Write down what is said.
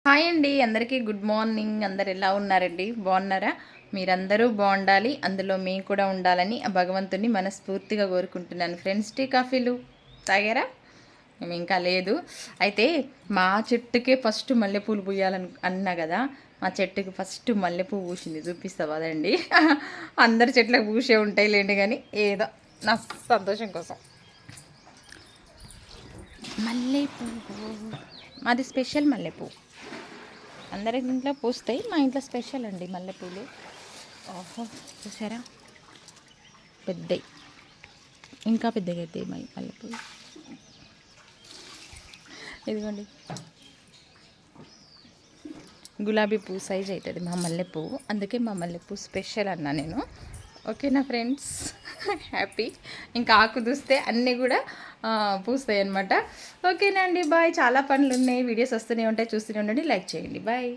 Hi అండి, అందరికీ good morning. అందరు ఎలా ఉన్నారండి? బాగున్నారా? మీరందరూ బాగుండాలి, అందులో మేము కూడా ఉండాలని ఆ భగవంతుని మనస్ఫూర్తిగా కోరుకుంటున్నాను. ఫ్రెండ్స్, టీ కాఫీలు తాగారా? మేము ఇంకా లేదు. అయితే మా చెట్టుకే ఫస్ట్ మల్లెపూలు పూయాలని అన్నా కదా, మా చెట్టుకి ఫస్ట్ మల్లెపూ పూసింది. చూపిస్తా కదండి. అందరి చెట్లకు పూసే ఉంటాయి లేండి, కానీ ఏదో నా సంతోషం కోసం మల్లెపూ, మాది స్పెషల్ మల్లెపూ. అందరి ఇంట్లో పూస్తాయి, మా ఇంట్లో స్పెషల్ అండి మల్లెపూలు. ఓహో, చూసారా? పెద్దవి, ఇంకా పెద్దగా అవుతాయి మా మల్లెపూలు. ఇదిగోండి, గులాబీ పువ్వు సైజ్ అవుతుంది మా మల్లెపూ. అందుకే మా మల్లెపూ స్పెషల్ అన్నా నేను. ఓకేనా ఫ్రెండ్స్? హ్యాపీ. ఇంకా ఆకు చూస్తే అన్నీ కూడా పూస్తాయి అన్నమాట. ఓకేనా అండి, బాయ్. చాలా పనులు ఉన్నాయి, వీడియోస్ వస్తూనే ఉంటాయి, చూస్తూనే ఉండండి, లైక్ చేయండి. బాయ్.